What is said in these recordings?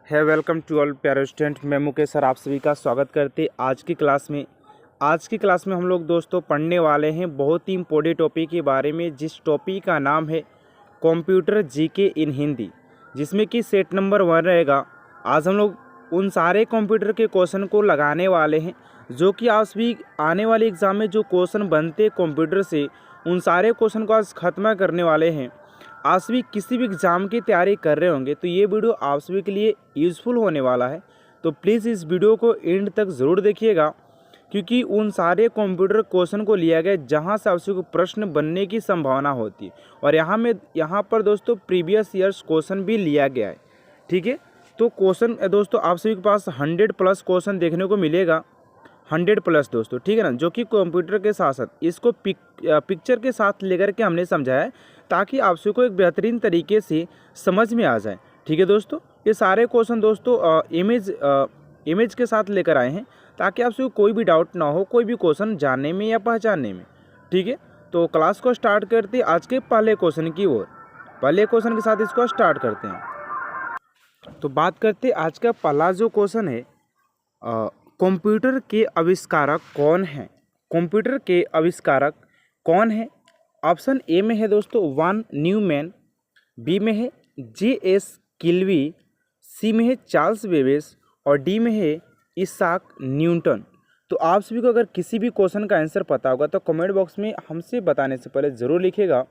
है welcome to all प्यारे student. मैं मुकेश सर आप सभी का स्वागत करते आज की क्लास में हम लोग दोस्तों पढ़ने वाले हैं बहुत ही इम्पोर्टेंट टॉपिक के बारे में, जिस टॉपिक का नाम है कंप्यूटर जीके इन हिंदी, जिसमें कि सेट नंबर 1 रहेगा। आज हम लोग उन सारे कंप्यूटर के क्वेश्चन को लगाने वाले हैं जो कि आज भी आने वाले एग्ज़ाम में जो क्वेश्चन बनते कंप्यूटर से, उन सारे क्वेश्चन को आज ख़त्म करने वाले हैं। आप सभी किसी भी एग्ज़ाम की तैयारी कर रहे होंगे तो ये वीडियो आप सभी के लिए यूज़फुल होने वाला है, तो प्लीज़ इस वीडियो को एंड तक ज़रूर देखिएगा, क्योंकि उन सारे कंप्यूटर क्वेश्चन को लिया गया जहां से आप सभी को प्रश्न बनने की संभावना होती है। और यहाँ पर दोस्तों प्रीवियस ईयर्स क्वेश्चन भी लिया गया है। ठीक है, तो क्वेश्चन दोस्तों आप सभी के पास 100+ क्वेश्चन देखने को मिलेगा, 100+ दोस्तों, ठीक है ना, जो कि कंप्यूटर के साथ साथ इसको पिक्चर के साथ लेकर के हमने समझाया है ताकि आप सभी को एक बेहतरीन तरीके से समझ में आ जाए। ठीक है दोस्तों, ये सारे क्वेश्चन दोस्तों इमेज के साथ लेकर आए हैं ताकि आप सभी को कोई भी डाउट ना हो, कोई भी क्वेश्चन जानने में या पहचानने में। ठीक है, तो क्लास को स्टार्ट करते हैं आज के पहले क्वेश्चन की ओर। पहले क्वेश्चन के साथ इसको स्टार्ट करते हैं। तो बात करते हैं आज का पहला जो क्वेश्चन है, कंप्यूटर के आविष्कारक कौन हैं? कंप्यूटर के आविष्कारक कौन है? ऑप्शन ए में है दोस्तों वॉन न्यूमैन, बी में है J.S. किल्वी, सी में है चार्ल्स बेबेज और डी में है इसाक न्यूटन। तो आप सभी को अगर किसी भी क्वेश्चन का आंसर पता होगा तो कमेंट बॉक्स में हमसे बताने से पहले ज़रूर लिखिएगा।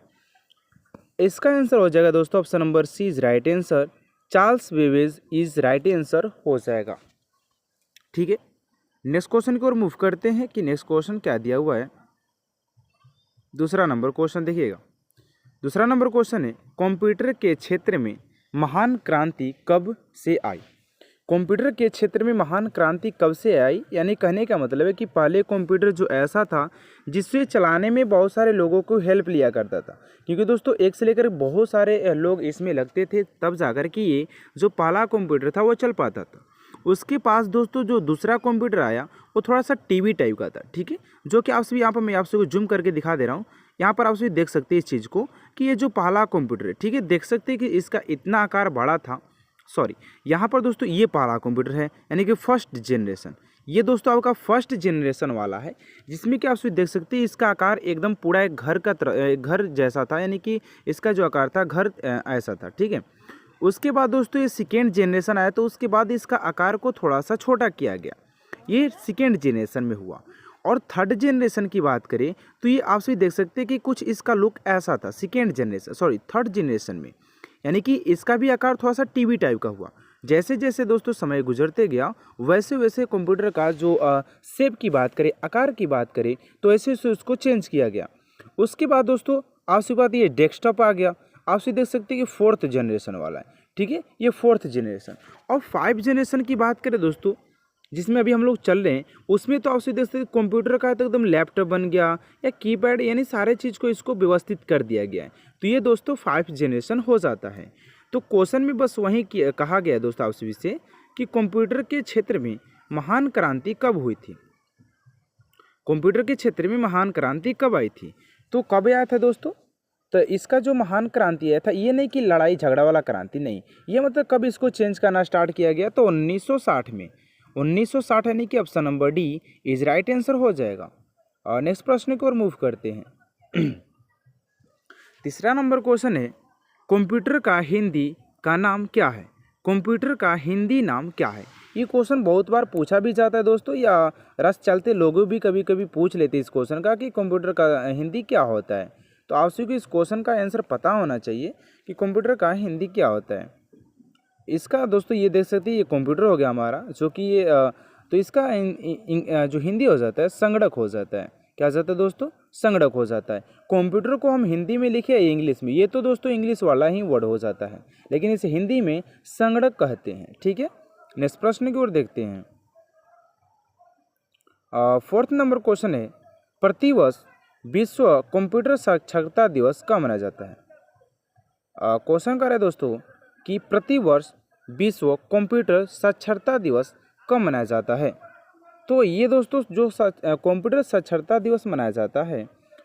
इसका आंसर हो जाएगा दोस्तों option number C is right answer, Charles Babbage is right answer हो जाएगा। ठीक है, नेक्स्ट क्वेश्चन की ओर मूव करते हैं कि नेक्स्ट क्वेश्चन क्या दिया हुआ है। दूसरा नंबर क्वेश्चन देखिएगा। दूसरा नंबर क्वेश्चन है कंप्यूटर के क्षेत्र में महान क्रांति कब से आई? कंप्यूटर के क्षेत्र में महान क्रांति कब से आई, यानी कहने का मतलब है कि पहले कंप्यूटर जो ऐसा था जिससे चलाने में बहुत सारे लोगों को हेल्प लिया करता था, क्योंकि दोस्तों एक से लेकर बहुत सारे लोग इसमें लगते थे, तब जाकर के ये जो पहला कंप्यूटर था वो चल पाता था। उसके पास दोस्तों जो दूसरा कंप्यूटर आया वो थोड़ा सा टीवी टाइप का था। ठीक है, जो कि आप सभी यहाँ पर मैं आप सभी को जूम करके दिखा दे रहा हूँ। यहाँ पर आप सभी देख सकते हैं इस चीज़ को कि ये जो पहला कंप्यूटर है, ठीक है, देख सकते हैं कि इसका इतना आकार बड़ा था। सॉरी, यहाँ पर दोस्तों ये पहला कंप्यूटर है, यानी कि फर्स्ट जनरेशन। ये दोस्तों आपका फर्स्ट जनरेशन वाला है, जिसमें कि आप सभी देख सकते हैं इसका आकार एकदम पूरा एक घर जैसा था, यानी कि इसका जो आकार था घर ऐसा था। ठीक है, उसके बाद दोस्तों ये सेकेंड जनरेशन आया तो उसके बाद इसका आकार को थोड़ा सा छोटा किया गया, ये सेकेंड जनरेशन में हुआ। और थर्ड जनरेशन की बात करें तो ये आप सभी देख सकते हैं कि कुछ इसका लुक ऐसा था थर्ड जनरेशन में, यानी कि इसका भी आकार थोड़ा सा टीवी टाइप का हुआ। जैसे जैसे दोस्तों समय गुजरते गया वैसे वैसे कंप्यूटर का जो शेप की बात करें, आकार की बात करें, तो ऐसे वैसे उसको चेंज किया गया। उसके बाद दोस्तों आपसे बात ये डेस्कटॉप आ गया, आप देख सकते हैं कि फोर्थ जनरेशन वाला है। ठीक है, ये फोर्थ जनरेशन। और 5 जनरेशन की बात करें दोस्तों, जिसमें अभी हम लोग चल रहे हैं, उसमें तो आप देख सकते हैं कंप्यूटर का तो एकदम लैपटॉप बन गया या कीपैड, यानी सारे चीज़ को इसको व्यवस्थित कर दिया गया है। तो ये दोस्तों 5 जनरेशन हो जाता है। तो क्वेश्चन में बस वही कहा गया है दोस्तों आप सभी से कि कंप्यूटर के क्षेत्र में महान क्रांति कब हुई थी? कंप्यूटर के क्षेत्र में महान क्रांति कब आई थी? तो कब आया था दोस्तों? तो इसका जो महान क्रांति आया था, ये नहीं कि लड़ाई झगड़ा वाला क्रांति नहीं, ये मतलब कब इसको चेंज करना स्टार्ट किया गया, तो 1960 में। 1960 यानी कि option number D is right answer हो जाएगा। और नेक्स्ट प्रश्न की ओर मूव करते हैं। तीसरा नंबर क्वेश्चन है कंप्यूटर का हिंदी का नाम क्या है? कंप्यूटर का हिंदी नाम क्या है? ये क्वेश्चन बहुत बार पूछा भी जाता है दोस्तों, या रस चलते लोग भी कभी कभी पूछ लेते हैं इस क्वेश्चन का कि कंप्यूटर का हिंदी क्या होता है। तो आप सभी को इस क्वेश्चन का आंसर पता होना चाहिए कि कंप्यूटर का हिंदी क्या होता है। इसका दोस्तों ये देख सकते हैं, ये कंप्यूटर हो गया हमारा, जो कि ये तो इसका जो हिंदी हो जाता है संगणक हो जाता है। क्या हो जाता है दोस्तों? संगणक हो जाता है। कंप्यूटर को हम हिंदी में लिखे इंग्लिश में, ये तो दोस्तों इंग्लिश वाला ही वर्ड हो जाता है, लेकिन इसे हिंदी में संगणक कहते हैं। ठीक है, नेक्स्ट प्रश्न की ओर देखते हैं। फोर्थ नंबर क्वेश्चन है प्रतिवर्ष विश्व कंप्यूटर साक्षरता दिवस कब मनाया जाता है? क्वेश्चन कर रहे हैं दोस्तों कि प्रतिवर्ष विश्व कंप्यूटर साक्षरता दिवस कब मनाया जाता है? तो ये दोस्तों जो कंप्यूटर साक्षरता दिवस मनाया जाता है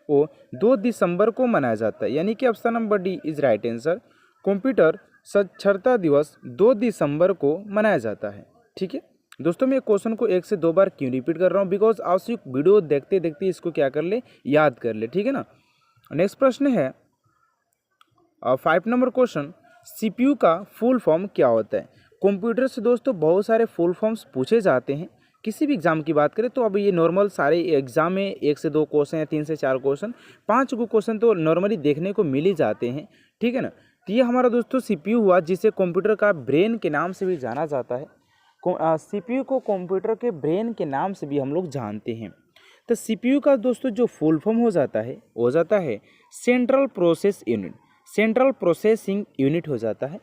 वो 2 दिसंबर को मनाया जाता है, यानी कि option number D is right answer. Computer साक्षरता दिवस 2 दिसंबर को मनाया जाता है। ठीक है दोस्तों, मैं क्वेश्चन को 1 से 2 बार क्यों रिपीट कर रहा हूँ, बिकॉज आप सिर्फ वीडियो देखते देखते इसको क्या कर ले, याद कर ले। ठीक है ना। नेक्स्ट प्रश्न है 5 नंबर क्वेश्चन, सीपीयू का फुल फॉर्म क्या होता है। कंप्यूटर से दोस्तों बहुत सारे फुल फॉर्म्स पूछे जाते हैं, किसी भी एग्जाम की बात करें तो अब ये नॉर्मल सारे एग्जाम में 1 से 2 क्वेश्चन या 3 से 4 क्वेश्चन, 5 को क्वेश्चन तो नॉर्मली देखने को मिल ही जाते हैं। ठीक है ना। तो ये हमारा दोस्तों सीपीयू हुआ, जिसे कंप्यूटर का ब्रेन के नाम से भी जाना जाता है। सीपीयू को कंप्यूटर के ब्रेन के नाम से भी हम लोग जानते हैं। तो सीपीयू का दोस्तों जो फुल फॉर्म हो जाता है central process unit, central processing unit हो जाता है।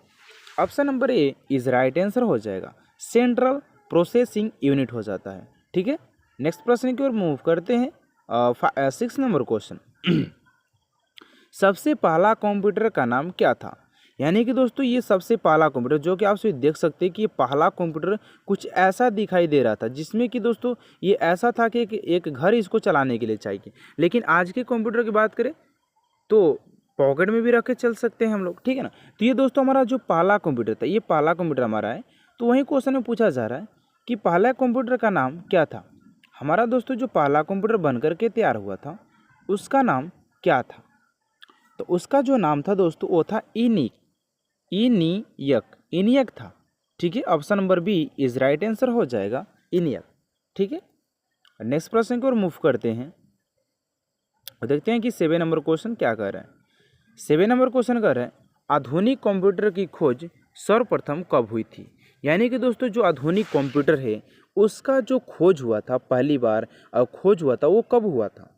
Option number A is right answer हो जाएगा, सेंट्रल प्रोसेसिंग यूनिट हो जाता है। ठीक है। नेक्स्ट प्रश्न की ओर मूव करते हैं। 6 नंबर क्वेश्चन, सबसे पहला कंप्यूटर का नाम क्या था। यानी कि दोस्तों ये सबसे पहला कंप्यूटर, जो कि आप सभी देख सकते हैं कि ये पहला कंप्यूटर कुछ ऐसा दिखाई दे रहा था, जिसमें कि दोस्तों ये ऐसा था कि एक घर इसको चलाने के लिए चाहिए। लेकिन आज के कंप्यूटर की बात करें तो पॉकेट में भी रख के चल सकते हैं हम लोग। ठीक है ना। तो ये दोस्तों हमारा जो पहला कंप्यूटर था, ये पहला कंप्यूटर हमारा है। तो वही क्वेश्चन में पूछा जा रहा है कि पहला कंप्यूटर का नाम क्या था। हमारा दोस्तों जो पहला कंप्यूटर बन करके तैयार हुआ था उसका नाम क्या था। तो उसका जो नाम था दोस्तों वो था इनियक था। ठीक है। Option number B is right answer हो जाएगा, इनियक। ठीक है। नेक्स्ट प्रश्न की ओर मूव करते हैं, देखते हैं कि 7 नंबर क्वेश्चन क्या कर रहा है। 7 नंबर क्वेश्चन कर रहा है, आधुनिक कंप्यूटर की खोज सर्वप्रथम कब हुई थी। यानी कि दोस्तों जो आधुनिक कंप्यूटर है उसका जो खोज हुआ था, पहली बार खोज हुआ था, वो कब हुआ था।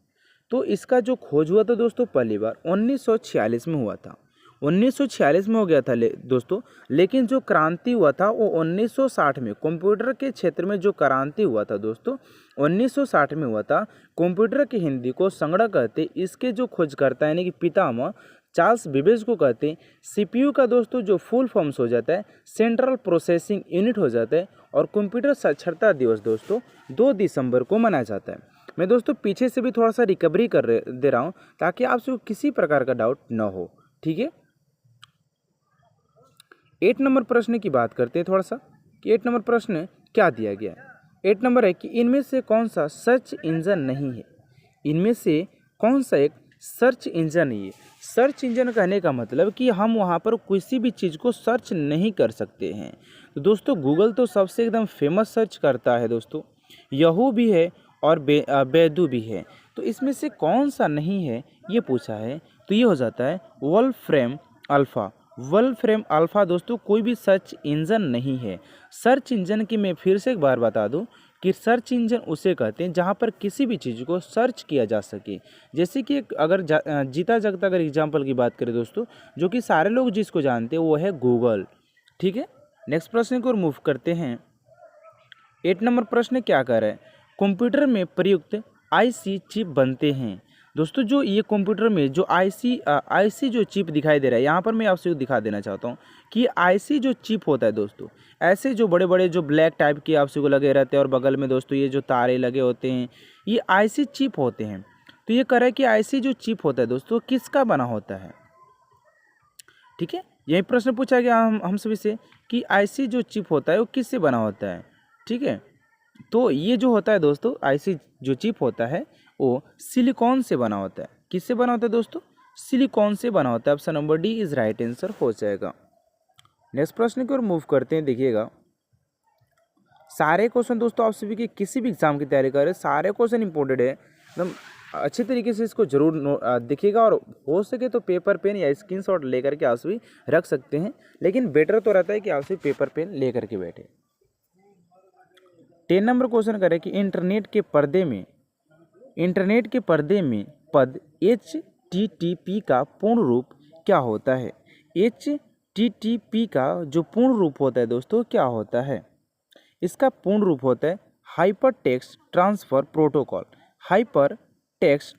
तो इसका जो खोज हुआ था दोस्तों पहली बार 1946 में हुआ था। 1946 में हो गया था दोस्तों। लेकिन जो क्रांति हुआ था वो 1960 में, कंप्यूटर के क्षेत्र में जो क्रांति हुआ था दोस्तों 1960 में हुआ था। कंप्यूटर की हिंदी को संगणक कहते, इसके जो खोजकर्ता यानी कि पितामह चार्ल्स बेबेज को कहते हैं। सीपीयू का दोस्तों जो फुल फॉर्म्स हो जाता है सेंट्रल प्रोसेसिंग यूनिट हो जाता है। और कंप्यूटर साक्षरता दिवस दोस्तों 2 दिसंबर को मनाया जाता है। मैं दोस्तों पीछे से भी थोड़ा सा रिकवरी दे रहा हूँ ताकि आपसे किसी प्रकार का डाउट न हो। ठीक है। 8 नंबर प्रश्न की बात करते हैं थोड़ा सा कि 8 नंबर प्रश्न क्या दिया गया है। 8 नंबर है कि इनमें से कौन सा सर्च इंजन नहीं है। इनमें से कौन सा एक सर्च इंजन नहीं है। सर्च इंजन कहने का मतलब कि हम वहाँ पर किसी भी चीज़ को सर्च नहीं कर सकते हैं। तो दोस्तों गूगल तो सबसे एकदम फेमस सर्च करता है दोस्तों, याहू भी है और बैदू भी है। तो इसमें से कौन सा नहीं है ये पूछा है। तो ये हो जाता है वोल्फ्रेम अल्फ़ा। वोल्फ्रेम अल्फ़ा दोस्तों कोई भी सर्च इंजन नहीं है। सर्च इंजन की मैं फिर से एक बार बता दूं कि सर्च इंजन उसे कहते हैं जहां पर किसी भी चीज़ को सर्च किया जा सके। जैसे कि अगर जीता जागता अगर एग्जाम्पल की बात करें दोस्तों, जो कि सारे लोग जिसको जानते हैं वो है गूगल। ठीक है। नेक्स्ट प्रश्न को मूव करते हैं। 8 नंबर प्रश्न क्या कर रहा है, कंप्यूटर में प्रयुक्त आईसी चिप बनते हैं। दोस्तों जो ये कंप्यूटर में जो आईसी जो चिप दिखाई दे रहा है, यहाँ पर मैं आपसे दिखा देना चाहता हूँ कि आईसी जो चिप होता है दोस्तों, ऐसे जो बड़े बड़े जो ब्लैक टाइप के आपसे को लगे रहते हैं और बगल में दोस्तों ये जो तारे लगे होते हैं, ये आईसी चिप होते हैं। तो ये कह रहा है कि आईसी जो चिप होता है दोस्तों किसका बना होता है। ठीक है। यही प्रश्न पूछा गया हम सभी से कि आईसी जो चिप होता है वो किससे बना होता है। ठीक है। तो ये जो होता है दोस्तों आईसी जो चिप होता है वो सिलिकॉन से बना होता है। किससे बना होता है दोस्तों, सिलिकॉन से बना होता है। Option number D is right answer हो जाएगा। नेक्स्ट प्रश्न की ओर मूव करते हैं। देखिएगा सारे क्वेश्चन दोस्तों आप सभी के किसी भी एग्जाम की तैयारी कर रहे हैं, सारे क्वेश्चन इंपॉर्टेंट है, एकदम अच्छे तरीके से इसको जरूर देखिएगा। और हो सके तो पेपर पेन या स्क्रीनशॉट लेकर के आप सभी रख सकते हैं, लेकिन बेटर तो रहता है कि आप सभी पेपर पेन लेकर के बैठे। 10 नंबर क्वेश्चन करें कि इंटरनेट के पर्दे में पद HTTP का पूर्ण रूप क्या होता है। HTTP का जो पूर्ण रूप होता है दोस्तों क्या होता है। इसका पूर्ण रूप होता है hyper text transfer protocol. Hyper text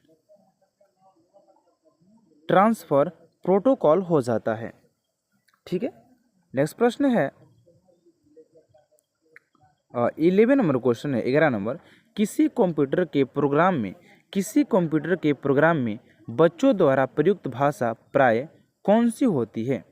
transfer protocol हो जाता है। ठीक है। नेक्स्ट प्रश्न है 11 नंबर क्वेश्चन है। 11 नंबर, किसी कंप्यूटर के प्रोग्राम में बच्चों द्वारा प्रयुक्त भाषा प्राय कौन सी होती है।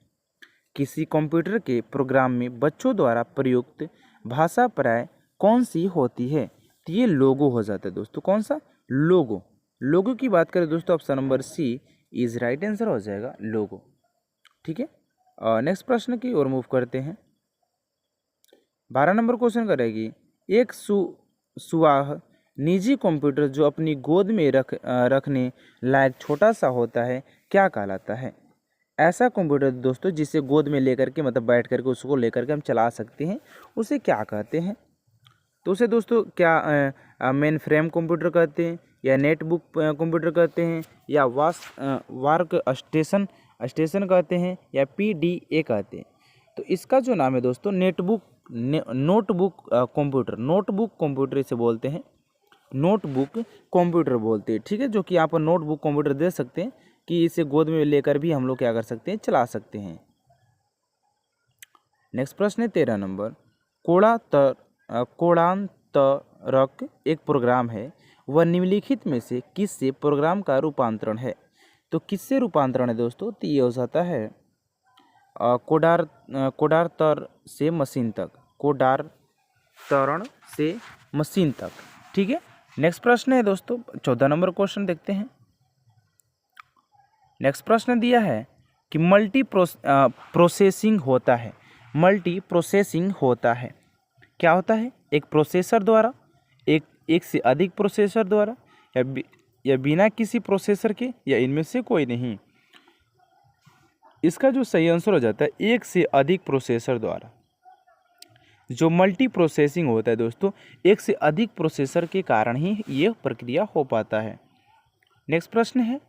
किसी कंप्यूटर के प्रोग्राम में बच्चों द्वारा प्रयुक्त भाषा प्राय कौन सी होती है? तो ये लोगो हो जाता है दोस्तों। कौन सा? लोगो। लोगो की बात करें दोस्तों, option number C is right answer हो जाएगा, लोगो। ठीक है, नेक्स्ट प्रश्न की ओर मूव करते हैं। 12 नंबर क्वेश्चन करेगी, एक सुवाह निजी कंप्यूटर जो अपनी गोद में रखने लायक छोटा सा होता है क्या कहलाता है? ऐसा कंप्यूटर दोस्तों जिसे गोद में लेकर के, मतलब बैठ करके उसको लेकर के हम चला सकते हैं, उसे क्या कहते हैं? तो उसे दोस्तों क्या मेन फ्रेम कंप्यूटर कहते हैं, या नेटबुक कंप्यूटर कहते हैं, या वर्क स्टेशन कहते हैं, या PDA कहते हैं? तो इसका जो नाम है दोस्तों नोटबुक कंप्यूटर इसे बोलते हैं, नोटबुक कंप्यूटर बोलते हैं। ठीक है, जो कि यहाँ पर नोटबुक कंप्यूटर दे सकते हैं कि इसे गोद में लेकर भी हम लोग क्या कर सकते हैं, चला सकते हैं। नेक्स्ट प्रश्न है 13 नंबर, कोणांतरक एक प्रोग्राम है, वह निम्नलिखित में से किससे प्रोग्राम का रूपांतरण है? तो किससे रूपांतरण है दोस्तों? तो ये हो जाता है कोडारतर से मशीन तक, कोडारतरण से मशीन तक। ठीक है, नेक्स्ट प्रश्न है दोस्तों 14 नंबर क्वेश्चन देखते हैं। नेक्स्ट प्रश्न दिया है कि मल्टी प्रोसेसिंग होता है, मल्टी प्रोसेसिंग होता है क्या होता है? एक प्रोसेसर द्वारा, एक से अधिक प्रोसेसर द्वारा, या बिना किसी प्रोसेसर के, या इनमें से कोई नहीं। इसका जो सही आंसर हो जाता है एक से अधिक प्रोसेसर द्वारा। जो मल्टी प्रोसेसिंग होता है दोस्तों, एक से अधिक प्रोसेसर के कारण ही ये प्रक्रिया हो पाता है। नेक्स्ट प्रश्न है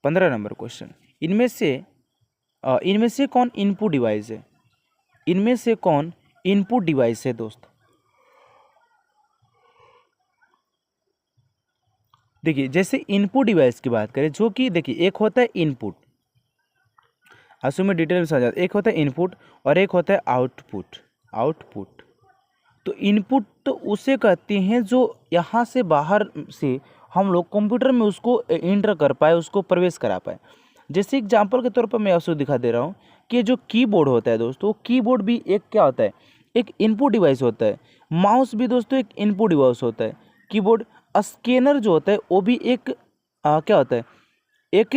15 नंबर क्वेश्चन, इनमें से कौन इनपुट डिवाइस है? इनमें से कौन इनपुट डिवाइस है दोस्तों? देखिए, जैसे इनपुट डिवाइस की बात करें, जो कि देखिए एक होता है इनपुट, आंसू में डिटेल में समझा, एक होता है इनपुट और एक होता है आउटपुट। तो इनपुट तो उसे कहते हैं जो यहाँ से बाहर से हम लोग कंप्यूटर में उसको एंटर कर पाए, उसको प्रवेश करा पाए। जैसे एग्जांपल के तौर पर मैं आपको दिखा दे रहा हूँ कि जो कीबोर्ड होता है दोस्तों, कीबोर्ड भी एक क्या होता है, एक इनपुट डिवाइस होता है। माउस भी दोस्तों एक इनपुट डिवाइस होता है। कीबोर्ड, स्कैनर जो होता है वो भी एक क्या होता है, एक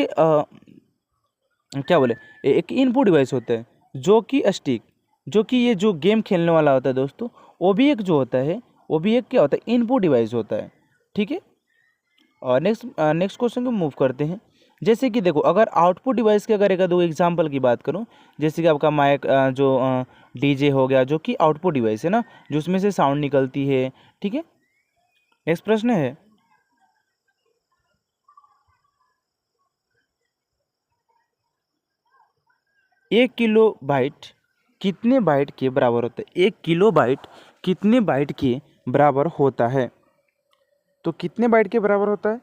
एक इनपुट डिवाइस होता है। जो कि स्टिक, जो कि ये जो गेम खेलने वाला होता है दोस्तों, वो भी एक जो होता है, वो भी एक क्या होता है, इनपुट डिवाइस होता है। ठीक है, और नेक्स्ट क्वेश्चन को मूव करते हैं। जैसे कि देखो, अगर आउटपुट डिवाइस के अगर एक दो एग्जांपल की बात करूं, जैसे कि आपका माइक, जो डीजे हो गया, जो कि आउटपुट डिवाइस है ना, जो उसमें से साउंड निकलती है। ठीक है, नेक्स्ट प्रश्न है 1 किलोबाइट कितने बाइट के बराबर होता है? 1 किलोबाइट कितने बाइट के बराबर होता है? तो कितने बाइट के बराबर होता है?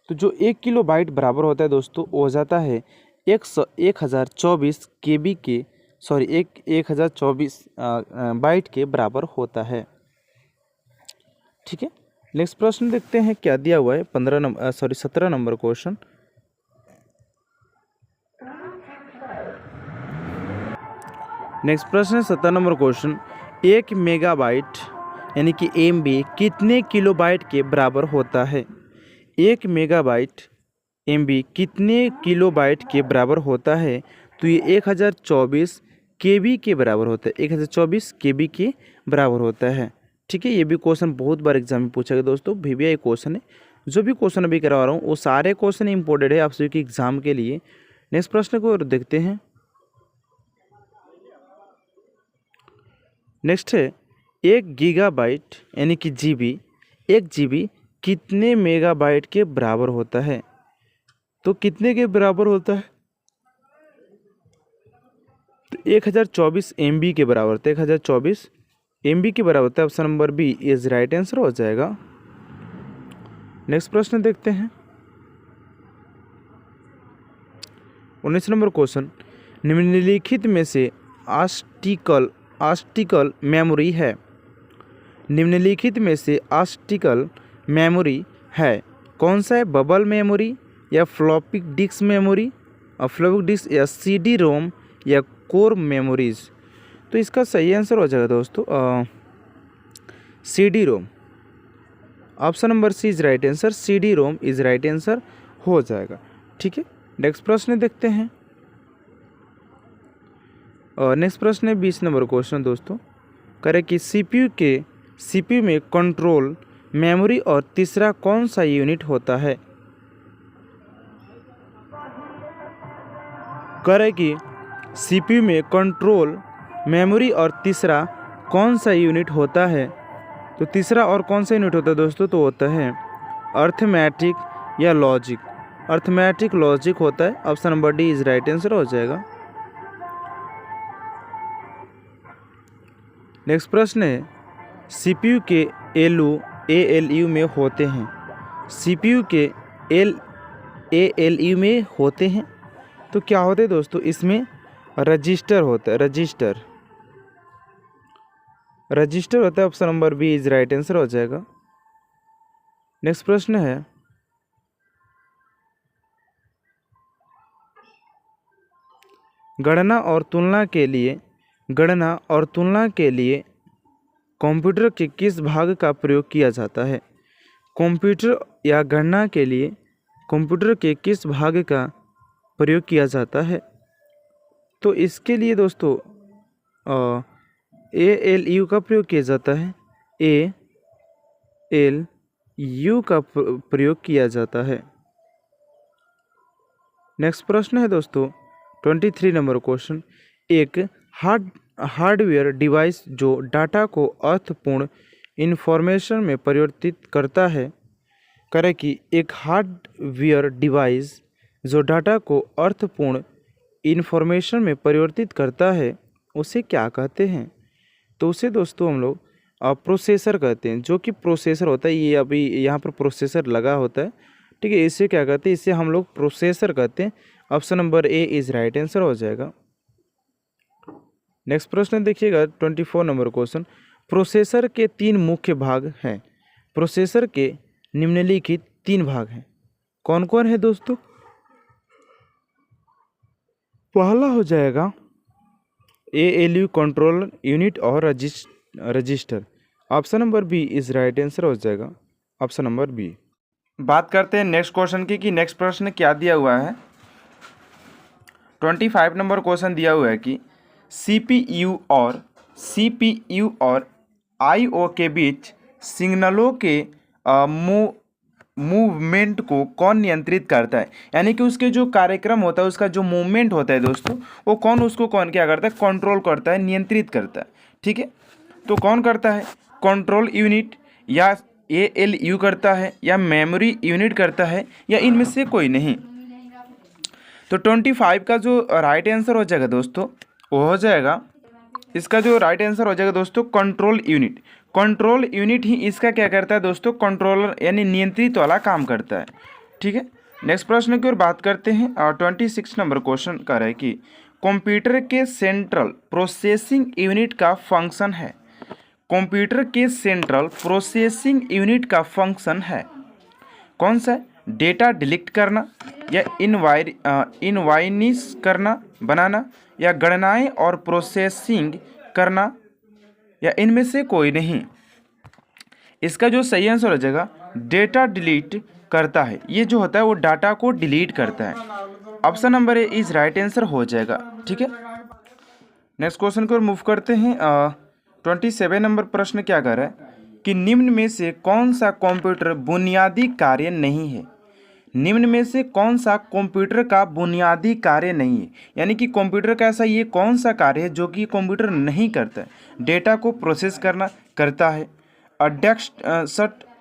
तो जो 1 किलोबाइट बराबर होता है दोस्तों, वो हो जाता है 1024 KB के, सॉरी 1024 बाइट के बराबर होता है। ठीक है, नेक्स्ट प्रश्न देखते हैं क्या दिया हुआ है। 17 नंबर क्वेश्चन, नेक्स्ट प्रश्न है 17 नंबर क्वेश्चन, 1 मेगाबाइट यानी कि MB कितने किलोबाइट के बराबर होता है? 1 मेगाबाइट MB कितने किलोबाइट के बराबर होता है? तो ये 1024 KB के बराबर होता है, 1024 KB के बराबर होता है। ठीक है, ये भी क्वेश्चन बहुत बार एग्जाम में पूछा गया दोस्तों, VVI क्वेश्चन है। जो भी क्वेश्चन अभी करवा रहा हूँ वो सारे क्वेश्चन इंपॉर्टेंट है आप सभी के एग्जाम के लिए। नेक्स्ट प्रश्न को देखते हैं। नेक्स्ट है 1 गीगाबाइट यानी कि GB, 1 GB कितने मेगाबाइट के बराबर होता है? तो कितने के बराबर होता है? तो 1024 MB के बराबर होता है, 1024 MB के बराबर होता है। Option number B is right answer हो जाएगा। नेक्स्ट प्रश्न देखते हैं 19 नंबर क्वेश्चन, निम्नलिखित में से ऑप्टिकल मेमोरी है, निम्नलिखित में से ऑप्टिकल मेमोरी है कौन सा है? बबल मेमोरी, या floppy disk memory, floppy disk या सीडी रोम या कोर मेमोरीज। तो इसका सही आंसर हो जाएगा दोस्तों CD ROM. Option number C is right answer, CD ROM is right answer हो जाएगा। ठीक है, नेक्स्ट प्रश्न देखते हैं। नेक्स्ट प्रश्न है 20 नंबर क्वेश्चन दोस्तों। करें कि सीपीयू में कंट्रोल, मेमोरी और तीसरा कौन सा यूनिट होता है। करें कि सीपीयू में कंट्रोल, मेमोरी और तीसरा कौन सा यूनिट होता है। तो तीसरा और कौन सा यूनिट होता है दोस्तों, तो होता है अर्थमेटिक या लॉजिक। अर्थमेटिक लॉजिक होता है। Option number D is right answer हो जाएगा। नेक्स्ट प्रश्न है सीपीयू के एएलयू में होते हैं। सीपीयू के एएलयू में होते हैं तो क्या होते हैं दोस्तों, इसमें रजिस्टर होता है। रजिस्टर होता है। Option number B is right answer हो जाएगा। नेक्स्ट प्रश्न है गणना और तुलना के लिए कंप्यूटर के किस भाग का प्रयोग किया जाता है। कंप्यूटर या गणना के लिए कंप्यूटर के किस भाग का प्रयोग किया जाता है। तो इसके लिए दोस्तों एएलयू का प्रयोग किया जाता है। एएलयू का प्रयोग किया जाता है। नेक्स्ट प्रश्न है दोस्तों 23 नंबर क्वेश्चन। एक हार्डवेयर डिवाइस जो डाटा को अर्थपूर्ण इंफॉर्मेशन में परिवर्तित करता है। करें कि एक हार्डवेयर डिवाइस जो डाटा को अर्थपूर्ण इंफॉर्मेशन में परिवर्तित करता है उसे क्या कहते हैं। तो उसे दोस्तों हम लोग प्रोसेसर कहते हैं। जो कि प्रोसेसर होता है, ये अभी यहाँ पर प्रोसेसर लगा होता है। ठीक है, इसे क्या कहते हैं, इसे हम लोग प्रोसेसर कहते हैं। Option number A is right answer हो जाएगा। नेक्स्ट प्रश्न देखिएगा 24 नंबर क्वेश्चन। प्रोसेसर के 3 मुख्य भाग हैं। प्रोसेसर के निम्नलिखित 3 भाग हैं। कौन कौन है दोस्तों। पहला हो जाएगा एएलयू कंट्रोल यूनिट और register. Option number B is right answer हो जाएगा। Option number B. बात करते हैं नेक्स्ट क्वेश्चन की कि नेक्स्ट प्रश्न क्या दिया हुआ है। 25 नंबर क्वेश्चन दिया हुआ है कि सीपीयू और आईओ के बीच सिग्नलों के मूवमेंट को कौन नियंत्रित करता है। यानी कि उसके जो कार्यक्रम होता है, उसका जो मूवमेंट होता है दोस्तों, वो कौन क्या करता है, कंट्रोल करता है, नियंत्रित करता है। ठीक है, तो कौन करता है, कंट्रोल यूनिट या एएलयू करता है या मेमोरी यूनिट करता है या इनमें से कोई नहीं। तो 25 का जो राइट आंसर हो जाएगा दोस्तों, वो हो जाएगा, इसका जो राइट आंसर हो जाएगा दोस्तों कंट्रोल यूनिट। कंट्रोल यूनिट ही इसका क्या करता है दोस्तों, कंट्रोलर यानी नियंत्रित वाला काम करता है। ठीक है, नेक्स्ट प्रश्न की ओर बात करते हैं। 26 नंबर क्वेश्चन कर रहा है कि कंप्यूटर के सेंट्रल प्रोसेसिंग यूनिट का फंक्शन है। कंप्यूटर के सेंट्रल प्रोसेसिंग यूनिट का फंक्शन है कौन सा, डेटा डिलीट करना या इनवाइनिस करना, बनाना या गणनाएं और प्रोसेसिंग करना या इनमें से कोई नहीं। इसका जो सही आंसर हो जाएगा डेटा डिलीट करता है। ये जो होता है वो डाटा को डिलीट करता है। Option number A is right answer हो जाएगा। ठीक है, नेक्स्ट क्वेश्चन को मूव करते हैं। 27 नंबर प्रश्न क्या कर रहा है कि निम्न में से कौन सा कंप्यूटर बुनियादी कार्य नहीं है। निम्न में से कौन सा कंप्यूटर का बुनियादी कार्य नहीं है। यानी कि कंप्यूटर का ऐसा ये कौन सा कार्य है जो कि कंप्यूटर नहीं करता है। डेटा को प्रोसेस करता है,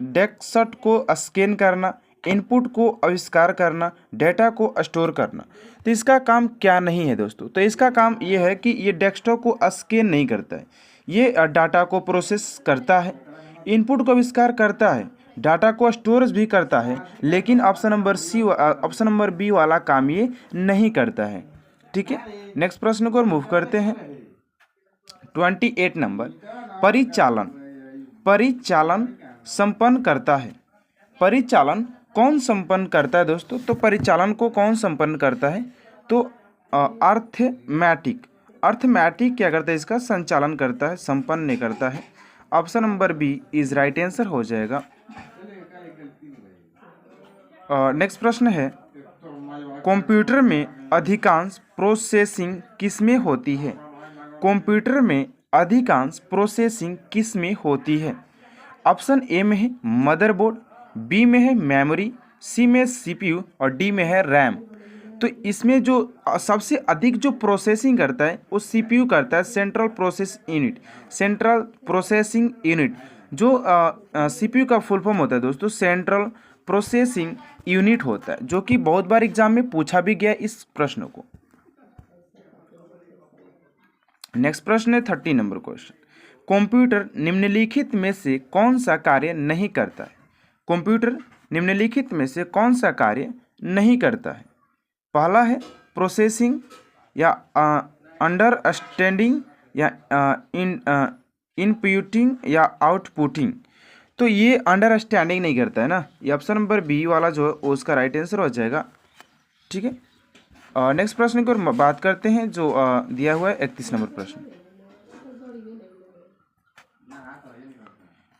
डेस्कटॉप को स्कैन करना, इनपुट को आविष्कार करना, डेटा को स्टोर करना। तो इसका काम क्या नहीं है दोस्तों, तो इसका काम ये है कि ये डेस्कटॉप को स्कैन नहीं करता है, ये डाटा को प्रोसेस करता है, इनपुट को आविष्कार करता है, डाटा को स्टोरेज भी करता है, लेकिन ऑप्शन नंबर बी वाला काम ये नहीं करता है। ठीक है, नेक्स्ट प्रश्न को मूव करते हैं। 28 नंबर परिचालन संपन्न करता है। परिचालन कौन संपन्न करता है दोस्तों? तो परिचालन को कौन संपन्न करता है? तो अर्थमैटिक क्या करता है? इसका संचालन करता है, संपन्न नहीं करता है। Option number B is right answer हो जाएगा। नेक्स्ट प्रश्न है, कंप्यूटर में अधिकांश प्रोसेसिंग किसमें होती है? कंप्यूटर में अधिकांश प्रोसेसिंग किसमें होती है? ऑप्शन ए में है मदरबोर्ड, बी में है मेमोरी, सी में सीपीयू और डी में है रैम। तो इसमें जो सबसे अधिक जो प्रोसेसिंग करता है वो सीपीयू करता है, सेंट्रल प्रोसेसिंग यूनिट। जो सीपीयू का फुल फॉर्म होता है दोस्तों सेंट्रल प्रोसेसिंग यूनिट होता है, जो कि बहुत बार एग्जाम में पूछा भी गया इस प्रश्न को। नेक्स्ट प्रश्न है 30 नंबर क्वेश्चन, कंप्यूटर निम्नलिखित में से कौन सा कार्य नहीं करता है? कंप्यूटर निम्नलिखित में से कौन सा कार्य नहीं करता है? पहला है प्रोसेसिंग या अंडरस्टैंडिंग या इनपुटिंग या आउटपुटिंग। तो ये अंडरस्टैंडिंग नहीं करता है ना, ये ऑप्शन नंबर बी वाला जो है उसका राइट आंसर हो जाएगा। ठीक है, नेक्स्ट प्रश्न की ओर बात करते हैं जो दिया हुआ है 31 नंबर प्रश्न,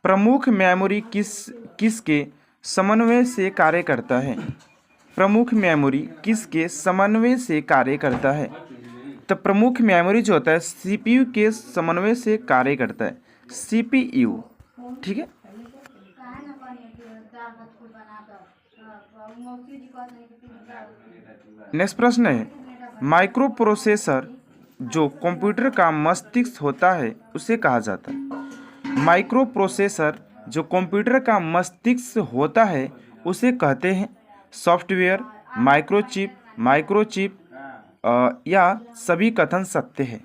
प्रमुख मेमोरी किसके समन्वय से कार्य करता है? प्रमुख मेमोरी किसके समन्वय से कार्य करता है? तो प्रमुख मेमोरी जो होता है सीपीयू के समन्वय से कार्य करता है, सीपीयू। ठीक है, नेक्स्ट प्रश्न है, माइक्रो प्रोसेसर जो कंप्यूटर का मस्तिष्क होता है उसे कहा जाता है? माइक्रो प्रोसेसर जो कंप्यूटर का मस्तिष्क होता है उसे कहते हैं सॉफ्टवेयर, माइक्रोचिप या सभी कथन सत्य है।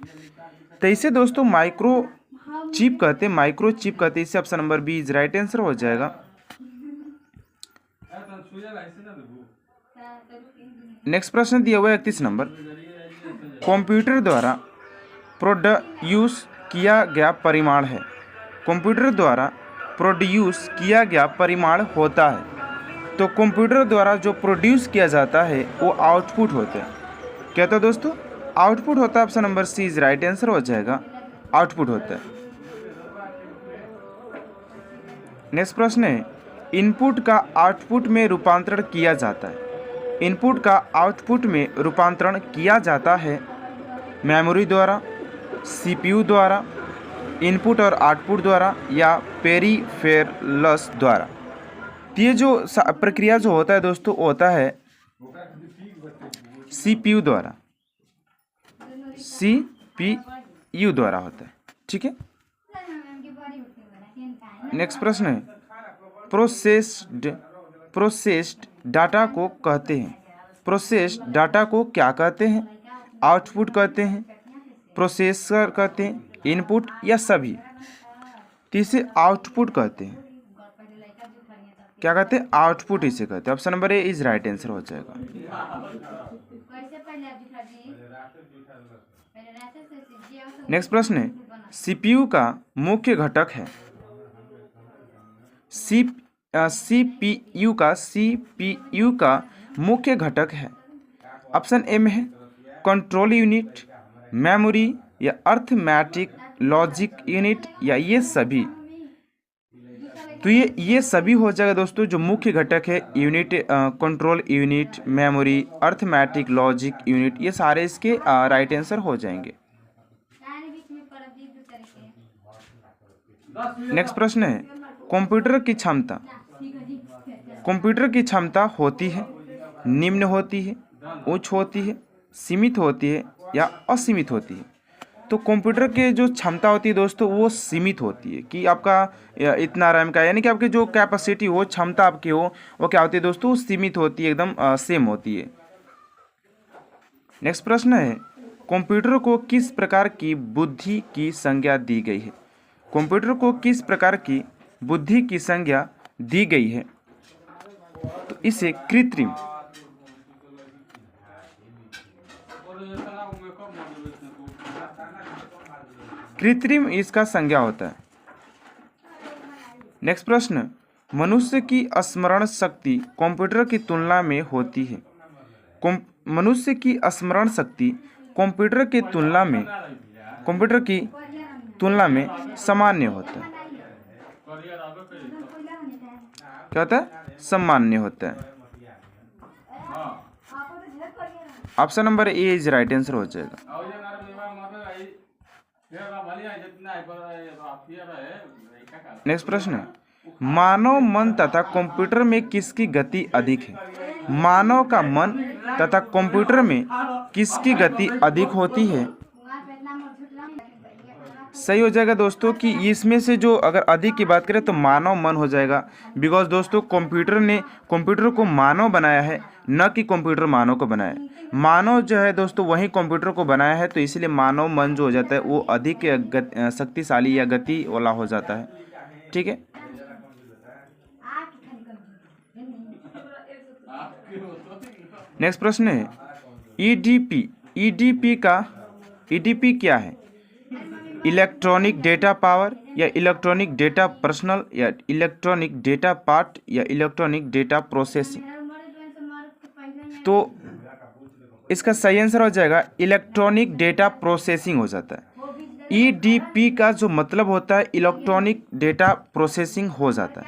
तो इसे दोस्तों माइक्रोचिप कहते हैं, इसे option number B is right answer हो जाएगा। नेक्स्ट प्रश्न दिया हुआ है 31 नंबर, कंप्यूटर द्वारा प्रोड्यूस किया गया परिमाण है? कंप्यूटर द्वारा प्रोड्यूस किया गया परिमाण होता है। तो कंप्यूटर द्वारा जो प्रोड्यूस किया जाता है वो आउटपुट होते हैं। क्या था दोस्तों? आउटपुट होता है, option number C is right answer हो जाएगा, आउटपुट होता है। नेक्स्ट प्रश्न है, इनपुट का आउटपुट में रूपांतरण किया जाता है? इनपुट का आउटपुट में रूपांतरण किया जाता है मेमोरी द्वारा, सीपीयू द्वारा, इनपुट और आउटपुट द्वारा या पेरिफेरल्स द्वारा। तो ये जो प्रक्रिया जो होता है दोस्तों वो होता है सीपीयू द्वारा, सीपीयू द्वारा होता है। ठीक है, नेक्स्ट प्रश्न है, प्रोसेस्ड डाटा को कहते हैं? प्रोसेस्ड डाटा को क्या कहते हैं? आउटपुट कहते हैं, प्रोसेसर कहते हैं, इनपुट या सभी? तो इसे आउटपुट कहते हैं। क्या कहते हैं? आउटपुट इसे कहते हैं। Option number A is right answer हो जाएगा। नेक्स्ट प्रश्न है, सीपीयू का मुख्य घटक है? सीपीयू का मुख्य घटक है, ऑप्शन ए में है कंट्रोल यूनिट, मेमोरी या अर्थमैटिक लॉजिक यूनिट या ये सभी? तो ये सभी हो जाएगा दोस्तों। जो मुख्य घटक है unit, control unit, memory, arithmetic logic unit, ये सारे इसके राइट आंसर हो जाएंगे। नेक्स्ट प्रश्न है, कंप्यूटर की क्षमता होती है, निम्न होती है, उच्च होती है, सीमित होती है या असीमित होती है? तो कंप्यूटर के जो क्षमता होती है दोस्तों वो सीमित होती है, कि आपका इतना रैम का, यानी कि आपकी जो कैपेसिटी हो, क्षमता आपकी हो, वो क्या होती है दोस्तों? सीमित होती है, एकदम सेम होती है। नेक्स्ट प्रश्न है, कंप्यूटर को किस प्रकार की बुद्धि की संज्ञा दी गई है? कंप्यूटर को किस प्रकार की बुद्धि की संज्ञा दी गई है? तो इसे कृत्रिम इसका संज्ञा होता है। नेक्स्ट प्रश्न, मनुष्य की स्मरण शक्ति कंप्यूटर की तुलना में होती है। मनुष्य की स्मरण शक्ति कंप्यूटर की तुलना में सामान्य होता है। क्या होता है? सामान्य होता है। Option number A is right answer हो जाएगा। नेक्स्ट प्रश्न है, मानव मन तथा कंप्यूटर में किसकी गति अधिक है? मानव का मन तथा कंप्यूटर में किसकी गति अधिक होती है? सही हो जाएगा दोस्तों कि इसमें से जो अगर अधिक की बात करें तो मानव मन हो जाएगा, बिकॉज दोस्तों कंप्यूटर को मानव बनाया है, न कि कंप्यूटर मानव को बनाया है। मानव जो है दोस्तों वही कंप्यूटर को बनाया है, तो इसलिए मानव मन जो हो जाता है वो अधिक शक्तिशाली या गति वाला हो जाता है। ठीक है, नेक्स्ट प्रश्न है, ईडीपी क्या है? इलेक्ट्रॉनिक डेटा पावर या इलेक्ट्रॉनिक डेटा पर्सनल या इलेक्ट्रॉनिक डेटा पार्ट या इलेक्ट्रॉनिक डेटा प्रोसेसिंग। तो इसका सही आंसर हो जाएगा इलेक्ट्रॉनिक डेटा प्रोसेसिंग हो जाता है। ईडीपी का जो मतलब होता है इलेक्ट्रॉनिक डेटा प्रोसेसिंग हो जाता है।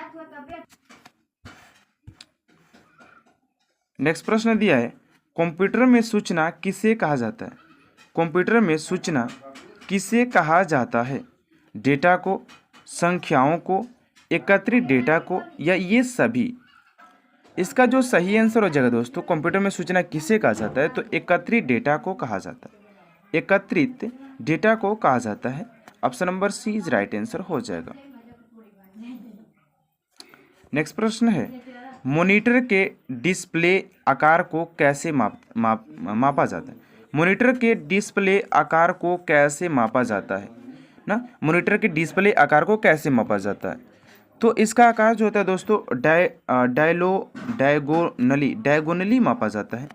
नेक्स्ट प्रश्न दिया है, कंप्यूटर में सूचना किसे कहा जाता है? कंप्यूटर में सूचना किसे कहा जाता है? डेटा को, संख्याओं को, एकत्रित डेटा को या ये सभी? इसका जो सही आंसर हो जाएगा दोस्तों, कंप्यूटर में सूचना किसे कहा जाता है? तो एकत्रित डेटा को कहा जाता है। एकत्रित डेटा को कहा जाता है। Option number C is right answer हो जाएगा। नेक्स्ट प्रश्न है, मॉनिटर के डिस्प्ले आकार को कैसे मापा जाता है? मॉनिटर के डिस्प्ले आकार को कैसे मापा जाता है ना? मॉनिटर के डिस्प्ले आकार को कैसे मापा जाता है? तो इसका आकार जो होता है दोस्तों डायगोनली मापा जाता है।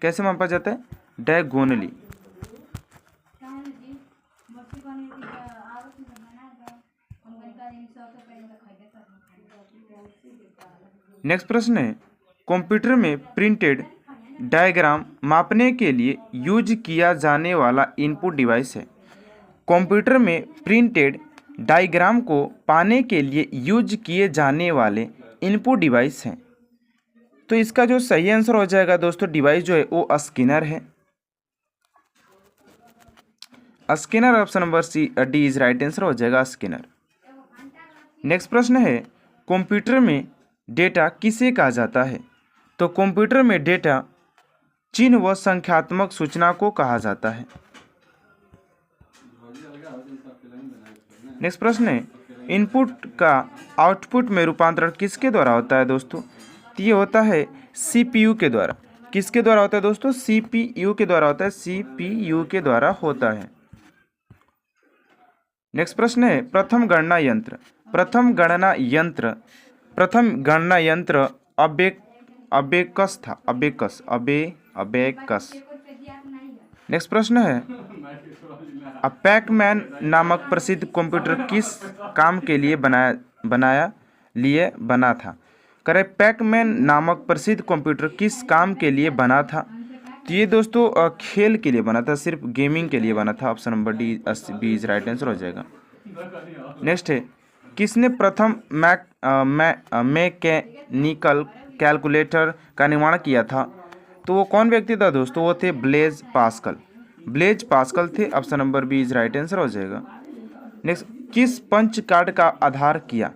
कैसे मापा जाता है? डायगोनली। नेक्स्ट प्रश्न है, कंप्यूटर में प्रिंटेड डायग्राम मापने के लिए यूज किया जाने वाला इनपुट डिवाइस है। कंप्यूटर में प्रिंटेड डायग्राम को पाने के लिए यूज किए जाने वाले इनपुट डिवाइस हैं। तो इसका जो सही आंसर हो जाएगा दोस्तों, डिवाइस जो है वो स्कैनर है। Scanner, option number C D is right answer हो जाएगा, स्कैनर। नेक्स्ट प्रश्न है, कंप्यूटर में डेटा किसे कहा जाता है? तो कंप्यूटर में डेटा चिन्ह व संख्यात्मक सूचना को कहा जाता है। नेक्स्ट प्रश्न है, इनपुट का आउटपुट में रूपांतरण किसके द्वारा होता है दोस्तों? तो ये होता है सीपीयू के द्वारा। किसके द्वारा होता है दोस्तों? सीपीयू के द्वारा होता है, सीपीयू के द्वारा होता है। नेक्स्ट प्रश्न है, प्रथम गणना यंत्र अबेकस था। अबेकस। नेक्स्ट प्रश्न है, पैकमैन नामक प्रसिद्ध कंप्यूटर किस काम के लिए बना था? करे पैकमैन नामक प्रसिद्ध कंप्यूटर किस काम के लिए बना था? तो ये दोस्तों खेल के लिए बना था, सिर्फ गेमिंग के लिए बना था। Option number D B is right answer हो जाएगा। नेक्स्ट है, किसने प्रथम मैकेनिकल कैलकुलेटर का निर्माण किया था? तो वो कौन व्यक्ति था दोस्तों? वो थे ब्लेज पास्कल थे। Option number B is right answer हो जाएगा। नेक्स्ट, किस पंच कार्ड का आधार किया?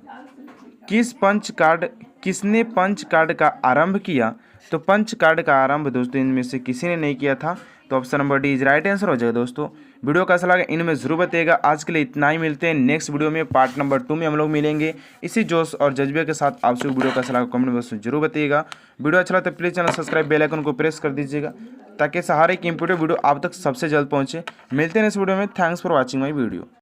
किसने पंच कार्ड का आरंभ किया? तो पंच कार्ड का आरंभ दोस्तों इनमें से किसी ने नहीं किया था। तो option number D is right answer हो जाएगा दोस्तों। वीडियो कैसा लगा इनमें ज़रूर बताइएगा। आज के लिए इतना ही, मिलते हैं नेक्स्ट वीडियो में। पार्ट नंबर 2 में हम लोग मिलेंगे इसी जोश और जज्बे के साथ। आपसे वीडियो कैसा लगा कमेंट बॉक्स में जरूर बताइएगा। वीडियो अच्छा लगा तो please channel subscribe, bell icon को प्रेस कर दीजिएगा ताकि हर एक इंपोर्टेंट वीडियो आप तक सबसे जल्द पहुँचे। मिलते हैं नेक्स्ट वीडियो में। Thanks for watching my video.